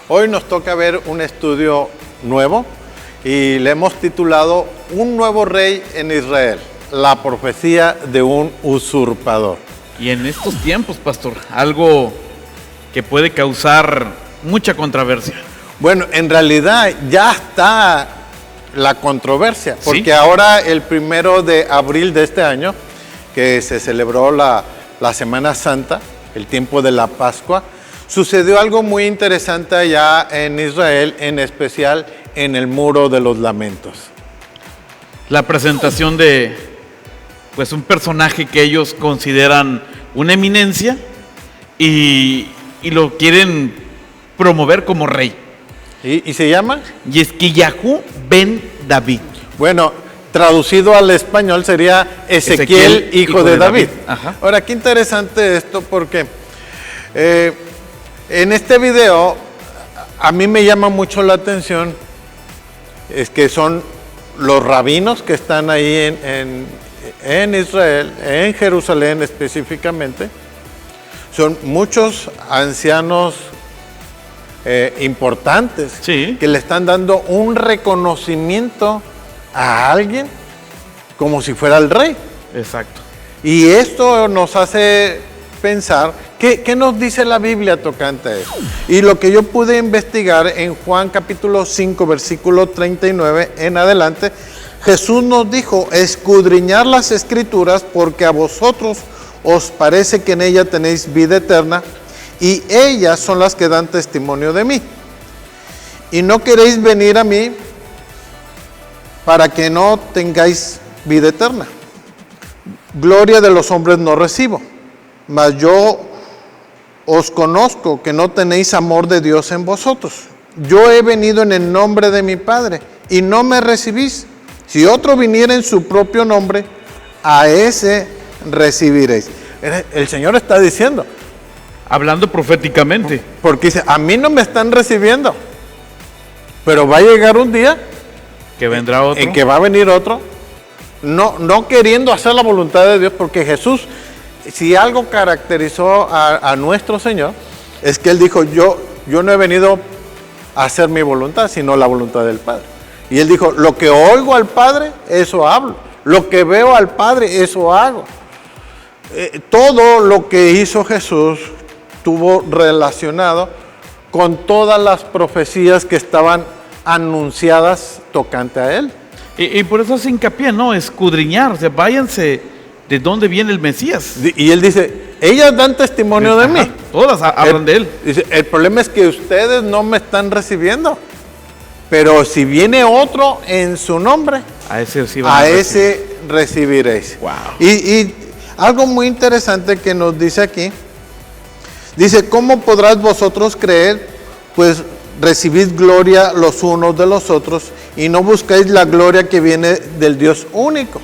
Hoy nos toca ver un estudio nuevo y le hemos titulado Un nuevo rey en Israel, la profecía de un usurpador. Y en estos tiempos, pastor, algo que puede causar mucha controversia. Bueno, en realidad ya está la controversia, porque ¿Sí? ahora el 1 de abril de este año, que se celebró la Semana Santa, el tiempo de la Pascua, sucedió algo muy interesante allá en Israel, en especial en el Muro de los Lamentos. La presentación de pues un personaje que ellos consideran una eminencia y lo quieren promover como rey. ¿Y se llama? Yesquiyahu ben David. Bueno, traducido al español sería Ezequiel, hijo de David. Ajá. Ahora, qué interesante esto porque en este video a mí me llama mucho la atención, es que son los rabinos que están ahí en Israel, en Jerusalén específicamente. Son muchos ancianos importantes, Sí. que le están dando un reconocimiento a alguien como si fuera el rey. Exacto. Y esto nos hace pensar, ¿qué nos dice la Biblia tocante a eso? Y lo que yo pude investigar en Juan capítulo 5, versículo 39 en adelante, Jesús nos dijo, escudriñar las escrituras porque a vosotros os parece que en ella tenéis vida eterna y ellas son las que dan testimonio de mí. Y no queréis venir a mí para que no tengáis vida eterna. Gloria de los hombres no recibo, mas yo os conozco que no tenéis amor de Dios en vosotros. Yo he venido en el nombre de mi Padre y no me recibís. Si otro viniera en su propio nombre, a ese recibiréis. El Señor está diciendo, Hablando proféticamente. porque dice, a mí no me están recibiendo, pero va a llegar un día Que vendrá otro. en que va a venir otro, no queriendo hacer la voluntad de Dios, porque Jesús, si algo caracterizó a nuestro Señor, es que Él dijo, yo no he venido a hacer mi voluntad, sino la voluntad del Padre. Y Él dijo, lo que oigo al Padre, eso hablo. Lo que veo al Padre, eso hago. Todo lo que hizo Jesús estuvo relacionado con todas las profecías que estaban anunciadas tocante a Él. Y por eso hace hincapié, ¿no? Escudriñar, o sea, váyanse de dónde viene el Mesías. Y Él dice, ellas dan testimonio de mí. Ajá, todas hablan de él. Dice, el problema es que ustedes no me están recibiendo. Pero si viene otro en su nombre, A ese sí van a recibir. ese recibiréis. Wow. Y algo muy interesante que nos dice aquí, dice, ¿cómo podrás vosotros creer? Pues recibid gloria los unos de los otros y no buscáis la gloria que viene del Dios único.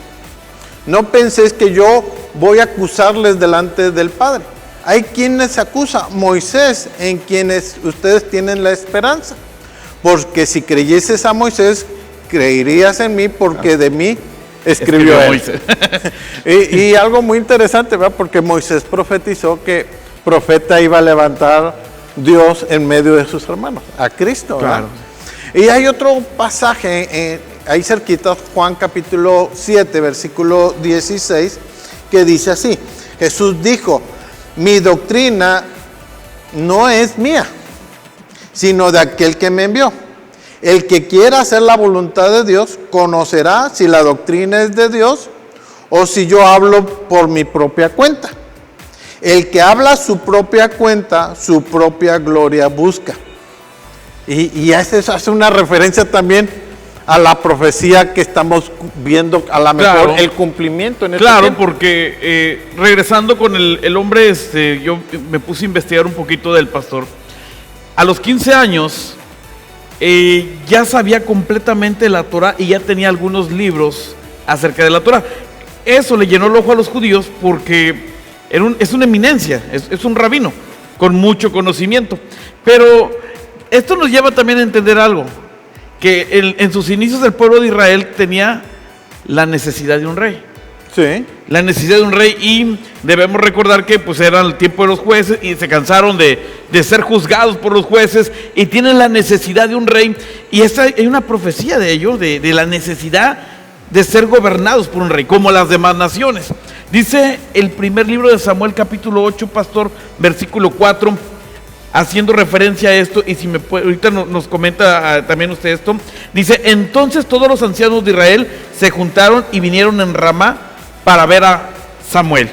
No penséis que yo voy a acusarles delante del Padre. Hay quienes acusa, Moisés, en quienes ustedes tienen la esperanza. Porque si creyeses a Moisés, creerías en mí, porque de mí escribió él. Moisés. y algo muy interesante, ¿verdad? Porque Moisés profetizó que profeta iba a levantar Dios en medio de sus hermanos, a Cristo, ¿verdad? Claro. Y hay otro pasaje ahí cerquita, Juan capítulo 7, versículo 16, que dice así, Jesús dijo, mi doctrina no es mía, sino de aquel que me envió. El que quiera hacer la voluntad de Dios, conocerá si la doctrina es de Dios o si yo hablo por mi propia cuenta. El que habla su propia cuenta, su propia gloria busca. Y eso hace una referencia también a la profecía que estamos viendo, a lo mejor Claro. el cumplimiento en este Claro, tiempo. porque regresando con el hombre, yo me puse a investigar un poquito del pastor. A los 15 años ya sabía completamente la Torah y ya tenía algunos libros acerca de la Torah. Eso le llenó el ojo a los judíos porque es una eminencia, es un rabino con mucho conocimiento. Pero esto nos lleva también a entender algo, que en sus inicios el pueblo de Israel tenía la necesidad de un rey. Sí. La necesidad de un rey, y debemos recordar que pues era el tiempo de los jueces y se cansaron de ser juzgados por los jueces y tienen la necesidad de un rey, y hay una profecía de ello, de la necesidad de ser gobernados por un rey, como las demás naciones. Dice el primer libro de Samuel, capítulo 8, pastor, versículo 4, haciendo referencia a esto, y si me puede, ahorita nos comenta también usted esto, dice: entonces todos los ancianos de Israel se juntaron y vinieron en Ramá para ver a Samuel.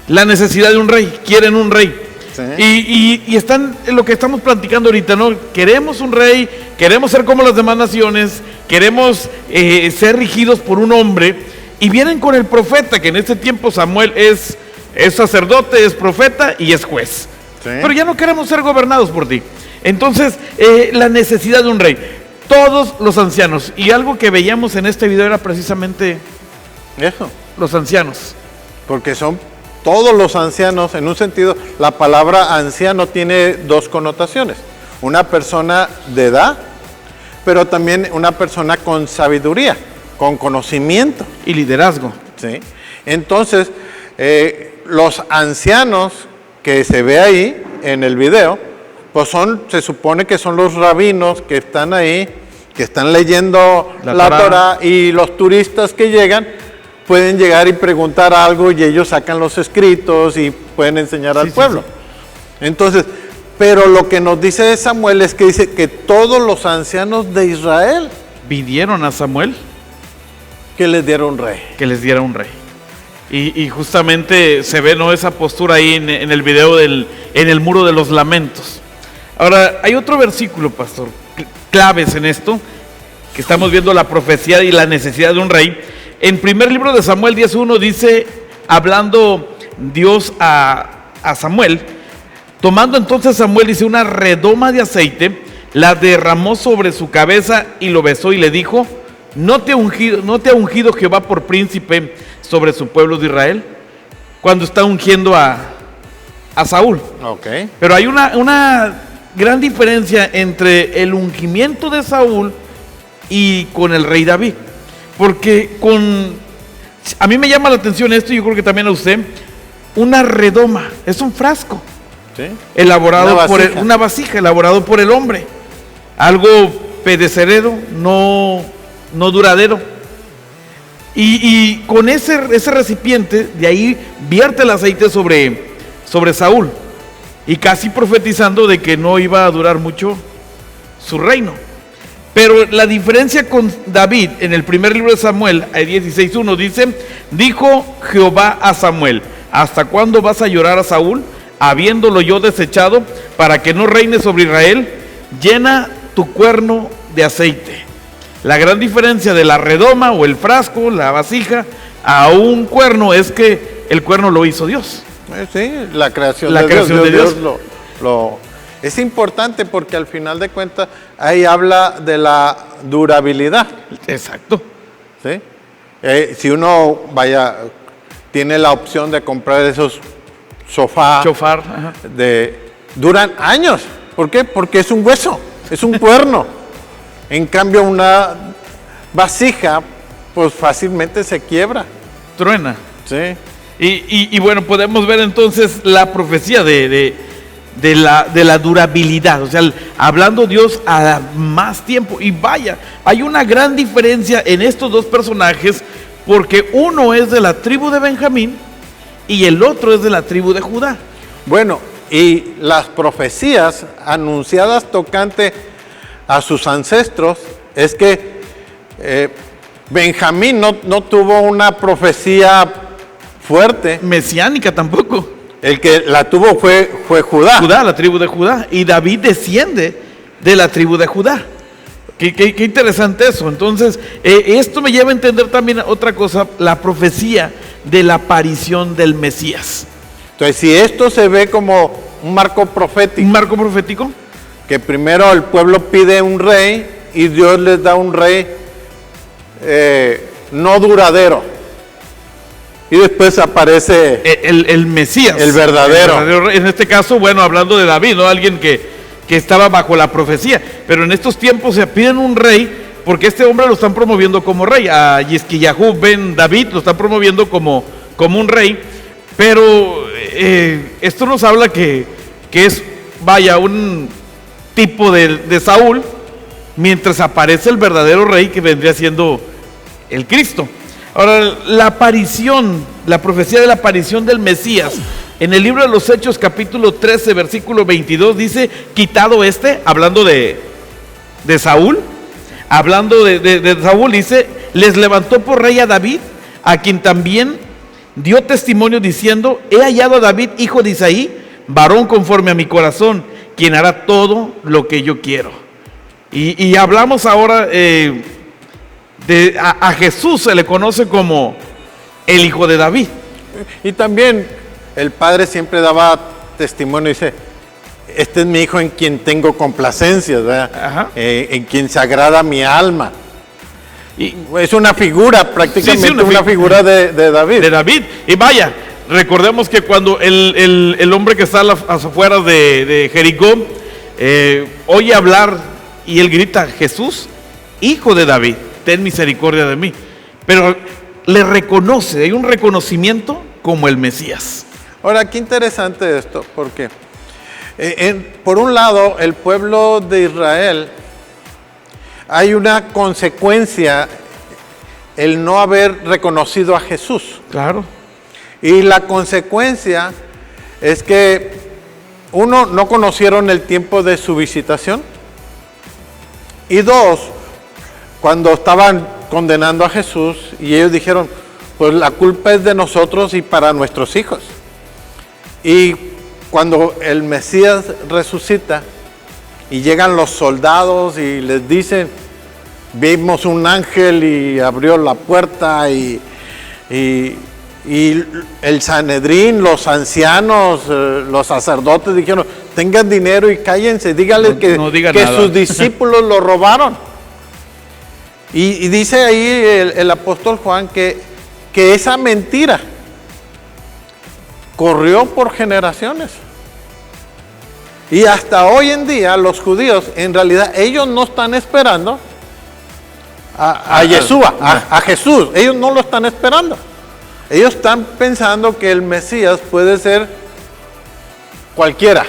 La necesidad de un rey, quieren un rey. Sí. Y están en lo que estamos platicando ahorita, ¿no? Queremos un rey, queremos ser como las demás naciones, queremos ser regidos por un hombre, y vienen con el profeta, que en este tiempo Samuel es sacerdote, es profeta y es juez. Sí. Pero ya no queremos ser gobernados por ti. Entonces, la necesidad de un rey. Todos los ancianos, y algo que veíamos en este video era precisamente eso. Los ancianos. Porque son todos los ancianos, en un sentido, la palabra anciano tiene dos connotaciones. Una persona de edad, pero también una persona con sabiduría, con conocimiento. Y liderazgo. Sí. Entonces, los ancianos que se ve ahí en el video, pues se supone que son los rabinos que están ahí, que están leyendo la Torá, y los turistas que llegan pueden llegar y preguntar algo, y ellos sacan los escritos y pueden enseñar al pueblo. Sí. Entonces, pero lo que nos dice Samuel es que dice que todos los ancianos de Israel pidieron a Samuel que les diera un rey. Que les diera un rey. Y justamente se ve, ¿no?, esa postura ahí en el video en el muro de los lamentos. Ahora, hay otro versículo, pastor, claves en esto, que estamos viendo la profecía y la necesidad de un rey. En primer libro de Samuel 10:1 dice, hablando Dios a Samuel: tomando entonces Samuel, dice, una redoma de aceite, la derramó sobre su cabeza y lo besó y le dijo: ¿no te ha ungido Jehová por príncipe sobre su pueblo de Israel? Cuando está ungiendo a Saúl. Okay. Pero hay una gran diferencia entre el ungimiento de Saúl y con el rey David. Porque a mí me llama la atención esto, y yo creo que también a usted, una redoma, es un frasco. ¿Sí? Elaborado una vasija elaborado por el hombre. Algo perecedero, no duradero. Y con ese recipiente, de ahí vierte el aceite sobre Saúl, y casi profetizando de que no iba a durar mucho su reino. Pero la diferencia con David, en el primer libro de Samuel, 16:1, dice: dijo Jehová a Samuel: ¿hasta cuándo vas a llorar a Saúl, habiéndolo yo desechado, para que no reine sobre Israel? Llena tu cuerno de aceite. La gran diferencia de la redoma o el frasco, la vasija, a un cuerno es que el cuerno lo hizo Dios. Sí, la creación de Dios. Es importante porque al final de cuentas ahí habla de la durabilidad. Exacto. ¿Sí? Si uno tiene la opción de comprar esos sofás, duran años. ¿Por qué? Porque es un hueso, es un cuerno. En cambio, una vasija, pues fácilmente se quiebra. Truena. Sí. Y bueno, podemos ver entonces la profecía de la durabilidad, o sea, hablando Dios a más tiempo. Y vaya, hay una gran diferencia en estos dos personajes, porque uno es de la tribu de Benjamín y el otro es de la tribu de Judá. Bueno, y las profecías anunciadas tocante a sus ancestros es que Benjamín no tuvo una profecía fuerte. Mesiánica tampoco. El que la tuvo fue Judá. Judá, la tribu de Judá. Y David desciende de la tribu de Judá. Qué interesante eso. Entonces, esto me lleva a entender también otra cosa, la profecía de la aparición del Mesías. Entonces, si esto se ve como un marco profético. ¿Un marco profético? Que primero el pueblo pide un rey y Dios les da un rey no duradero. Y después aparece el Mesías, el verdadero. En este caso, bueno, hablando de David, ¿no? Alguien que estaba bajo la profecía. Pero en estos tiempos se piden un rey porque este hombre lo están promoviendo como rey. A Yisquiyahu ben David lo están promoviendo como un rey. Pero esto nos habla que es, vaya, un tipo de Saúl, mientras aparece el verdadero rey que vendría siendo el Cristo. Ahora, la profecía de la aparición del Mesías, en el libro de los Hechos, capítulo 13, versículo 22, dice, quitado hablando de Saúl, de Saúl, dice, les levantó por rey a David, a quien también dio testimonio diciendo, he hallado a David, hijo de Isaí, varón conforme a mi corazón, quien hará todo lo que yo quiero. Y hablamos ahora a Jesús, se le conoce como el hijo de David. Y también el Padre siempre daba testimonio, dice, este es mi hijo en quien tengo complacencias, ¿verdad? En quien se agrada mi alma. Y es una figura, prácticamente sí, una figura de David. De David. Y vaya, recordemos que cuando el hombre que está a las afueras de Jericó oye hablar y él grita, Jesús, hijo de David, ten misericordia de mí. Pero le reconoce, hay un reconocimiento como el Mesías. Ahora, qué interesante esto, porque por un lado, el pueblo de Israel, hay una consecuencia el no haber reconocido a Jesús. Claro. Y la consecuencia es que, uno, no conocieron el tiempo de su visitación. Y dos, cuando estaban condenando a Jesús y ellos dijeron, pues la culpa es de nosotros y para nuestros hijos. Y cuando el Mesías resucita y llegan los soldados y les dicen, vimos un ángel y abrió la puerta y el Sanedrín, los ancianos, los sacerdotes dijeron, tengan dinero y cállense, díganles que sus discípulos lo robaron. Y dice ahí el apóstol Juan que esa mentira corrió por generaciones. Y hasta hoy en día los judíos, en realidad, ellos no están esperando a Yeshua, a Jesús. Ellos no lo están esperando. Ellos están pensando que el Mesías puede ser cualquiera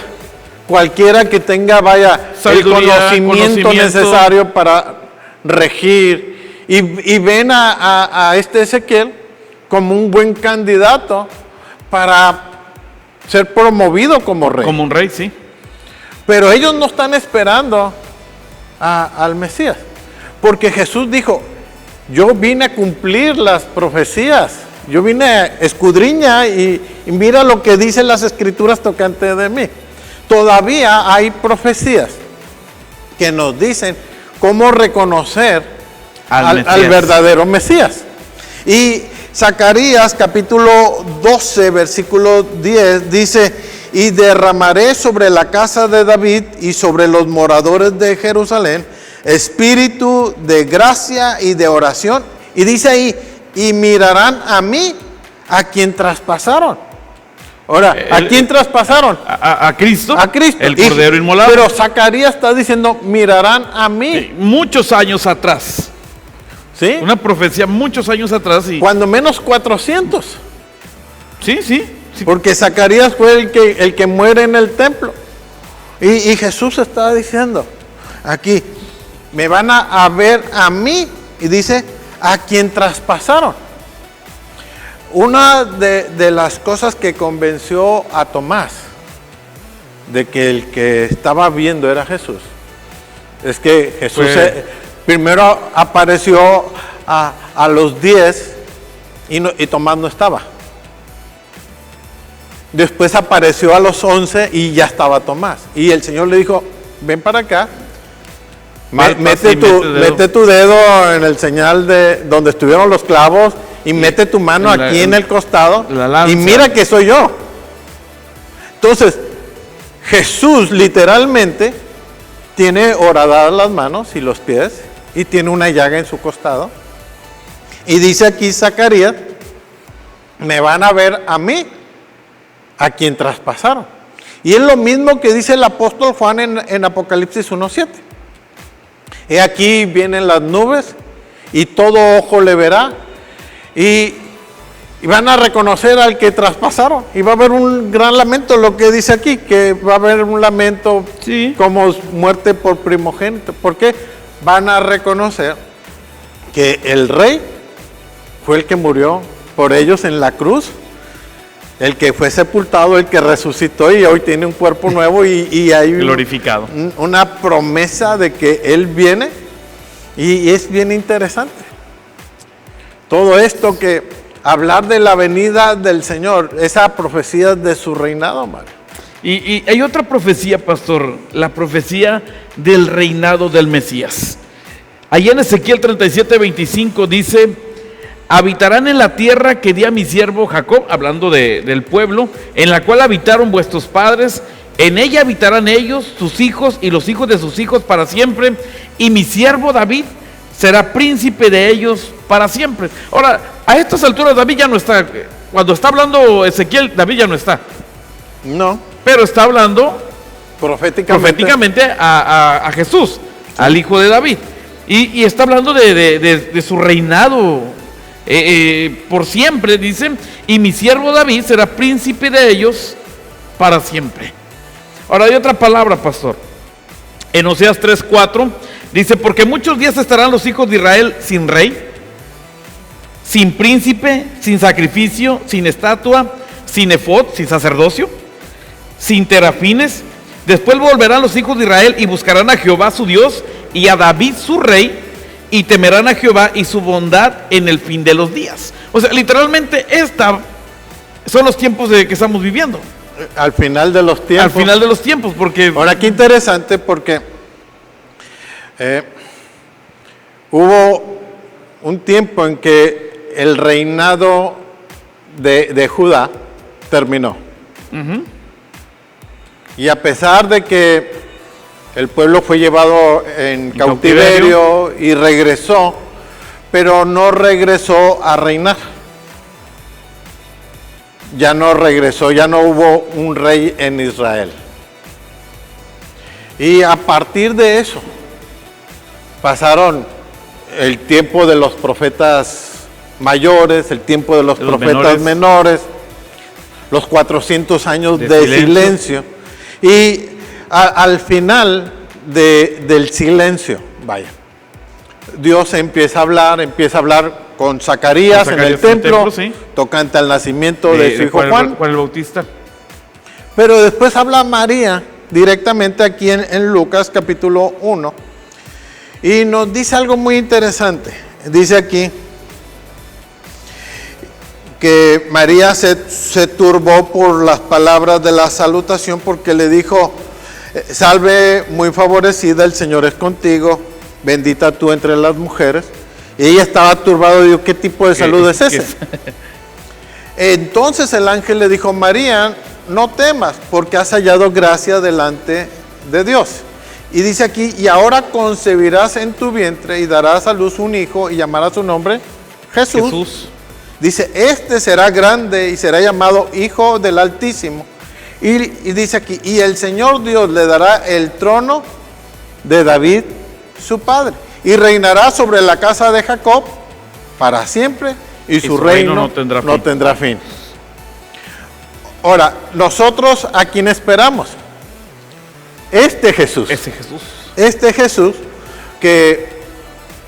que tenga, vaya, sabiduría, el conocimiento necesario para regir. Y ven a este Ezequiel como un buen candidato para ser promovido como rey. Como un rey, sí. Pero ellos no están esperando al Mesías. Porque Jesús dijo, yo vine a cumplir las profecías. Yo vine a escudriñar y mira lo que dicen las escrituras tocante de mí. Todavía hay profecías que nos dicen cómo reconocer al verdadero Mesías. Y Zacarías capítulo 12, versículo 10 dice, y derramaré sobre la casa de David y sobre los moradores de Jerusalén espíritu de gracia y de oración. Y dice ahí, y mirarán a mí, a quien traspasaron. Ahora, ¿a quién traspasaron? A Cristo. A Cristo. El Cordero Inmolado. Pero Zacarías está diciendo, mirarán a mí. Muchos años atrás. ¿Sí? Una profecía muchos años atrás. Cuando menos 400. Sí. Porque Zacarías fue el que muere en el templo. Y Jesús está diciendo, aquí, me van a ver a mí. Y dice, a quien traspasaron. Una de las cosas que convenció a Tomás de que el que estaba viendo era Jesús, es que Jesús primero apareció a los 10 y Tomás no estaba. Después apareció a los 11 y ya estaba Tomás. Y el Señor le dijo, ven para acá. Mete tu dedo en el señal de donde estuvieron los clavos y mete tu mano aquí en el costado y mira que soy yo. Entonces, Jesús literalmente tiene horadadas las manos y los pies y tiene una llaga en su costado. Y dice aquí Zacarías, me van a ver a mí, a quien traspasaron. Y es lo mismo que dice el apóstol Juan en Apocalipsis 1:7. He aquí vienen las nubes y todo ojo le verá y van a reconocer al que traspasaron y va a haber un gran lamento, lo que dice aquí, que va a haber un lamento como muerte por primogénito. ¿Por qué? Van a reconocer que el rey fue el que murió por ellos en la cruz, el que fue sepultado, el que resucitó y hoy tiene un cuerpo nuevo y hay glorificado. Una promesa de que Él viene y es bien interesante. Todo esto que hablar de la venida del Señor, esa profecía de su reinado, Mario. Y hay otra profecía, pastor, la profecía del reinado del Mesías. Allá en Ezequiel 37:25 dice: habitarán en la tierra que di a mi siervo Jacob, hablando del pueblo, en la cual habitaron vuestros padres, en ella habitarán ellos, sus hijos y los hijos de sus hijos para siempre, y mi siervo David será príncipe de ellos para siempre. Ahora, a estas alturas David ya no está. Cuando está hablando Ezequiel, David ya no está. No. Pero está hablando proféticamente a Jesús, sí, al hijo de David. Y está hablando de su reinado por siempre, dicen, y mi siervo David será príncipe de ellos para siempre. Ahora hay otra palabra, pastor. En Oseas 3:4 dice: porque muchos días estarán los hijos de Israel sin rey, sin príncipe, sin sacrificio, sin estatua, sin efod, sin sacerdocio, sin terafines. Después volverán los hijos de Israel y buscarán a Jehová su Dios y a David su rey, y temerán a Jehová y su bondad en el fin de los días. O sea, literalmente son los tiempos que estamos viviendo. Al final de los tiempos. Al final de los tiempos, porque... Ahora, qué interesante, porque hubo un tiempo en que el reinado de Judá terminó. Uh-huh. Y a pesar de que el pueblo fue llevado en cautiverio y regresó, pero no regresó a reinar. Ya no regresó, ya no hubo un rey en Israel. Y a partir de eso, pasaron el tiempo de los profetas mayores, el tiempo de los profetas menores, los 400 años de silencio. Y al final del silencio, Dios empieza a hablar con Zacarías en el templo, sí, tocante al nacimiento de su hijo Juan. Juan el Bautista. Pero después habla María directamente aquí en Lucas capítulo 1 y nos dice algo muy interesante. Dice aquí que María se turbó por las palabras de la salutación, porque le dijo: salve muy favorecida, el Señor es contigo, bendita tú entre las mujeres. Y ella estaba turbada y dijo: ¿qué tipo de salud es ese? Entonces el ángel le dijo: María, no temas, porque has hallado gracia delante de Dios. Y dice aquí: y ahora concebirás en tu vientre y darás a luz un hijo y llamarás su nombre Jesús. Dice: este será grande y será llamado Hijo del Altísimo. Y dice aquí: y el Señor Dios le dará el trono de David, su padre, y reinará sobre la casa de Jacob para siempre, y su reino no tendrá fin. Ahora, nosotros ¿a quién esperamos? Este Jesús que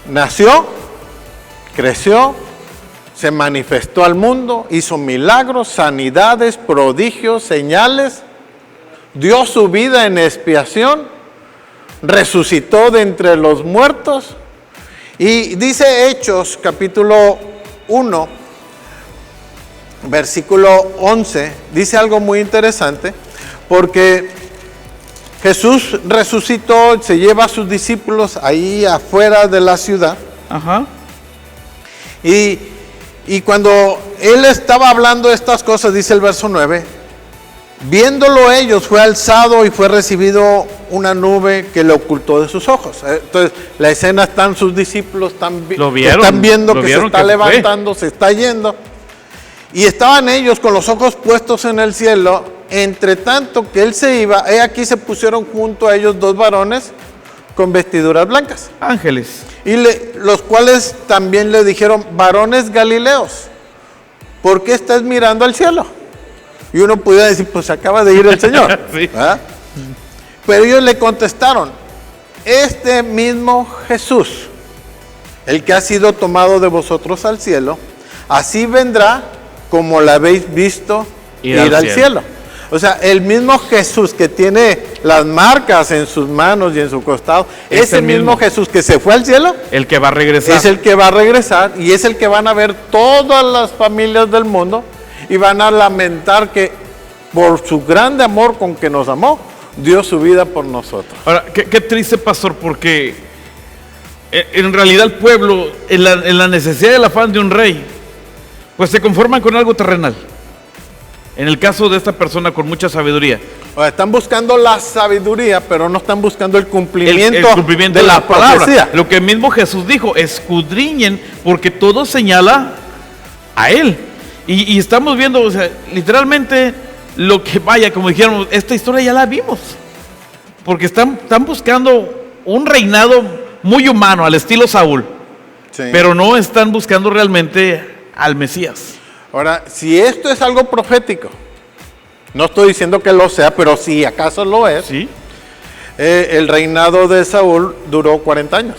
nació, creció, se manifestó al mundo, hizo milagros, sanidades, prodigios, señales, dio su vida en expiación, resucitó de entre los muertos. Y dice Hechos capítulo 1, versículo 11, dice algo muy interesante, porque Jesús resucitó, se lleva a sus discípulos ahí afuera de la ciudad. Ajá. Y cuando él estaba hablando estas cosas, dice el verso 9, viéndolo ellos, fue alzado y fue recibido una nube que le ocultó de sus ojos. Entonces, la escena están sus discípulos, están viendo que se está levantando, se está yendo. Y estaban ellos con los ojos puestos en el cielo. Entre tanto que él se iba, aquí se pusieron junto a ellos dos varones, con vestiduras blancas. Ángeles. Y los cuales también le dijeron, varones galileos, ¿por qué estás mirando al cielo? Y uno pudiera decir, pues acaba de ir el Señor. Sí. ¿Verdad? Pero ellos le contestaron, este mismo Jesús, el que ha sido tomado de vosotros al cielo, así vendrá como la habéis visto ir al cielo. O sea, el mismo Jesús que tiene las marcas en sus manos y en su costado, ese mismo Jesús que se fue al cielo, el que va a regresar. es el que va a regresar y es el que van a ver todas las familias del mundo y van a lamentar que por su grande amor con que nos amó, dio su vida por nosotros. Ahora, qué triste, pastor, porque en realidad el pueblo, en la necesidad y el afán de un rey, pues se conforman con algo terrenal. En el caso de esta persona con mucha sabiduría. O sea, están buscando la sabiduría, pero no están buscando el cumplimiento, El cumplimiento de la palabra. profecía. Lo que mismo Jesús dijo, escudriñen, porque todo señala a Él. Y estamos viendo, o sea, literalmente lo que vaya, como dijeron, esta historia ya la vimos. Porque están buscando un reinado muy humano, al estilo Saúl. Sí. Pero no están buscando realmente al Mesías. Ahora, si esto es algo profético, no estoy diciendo que lo sea, pero si acaso lo es, ¿Sí? El reinado de Saúl duró 40 años.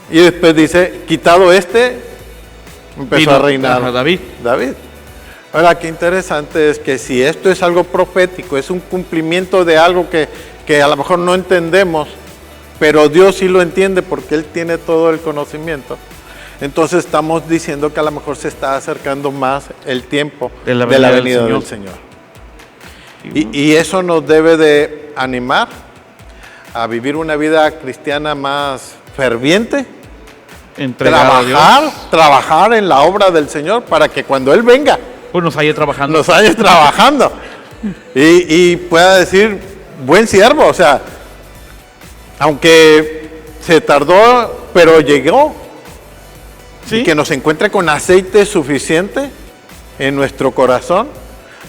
Y después dice, quitado empezó a reinar a David. Ahora, qué interesante es que si esto es algo profético, es un cumplimiento de algo que a lo mejor no entendemos, pero Dios sí lo entiende porque Él tiene todo el conocimiento. Entonces estamos diciendo que a lo mejor se está acercando más el tiempo de la venida del Señor. Y eso nos debe de animar a vivir una vida cristiana más ferviente, Entregado a Dios. trabajar en la obra del Señor para que cuando Él venga, Pues nos haya trabajando. nos haya trabajando y pueda decir, buen siervo, o sea, aunque se tardó, pero llegó. ¿Sí? Y que nos encuentre con aceite suficiente en nuestro corazón,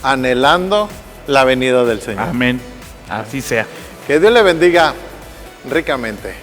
anhelando la venida del Señor. Amén. Así sea. Que Dios le bendiga ricamente.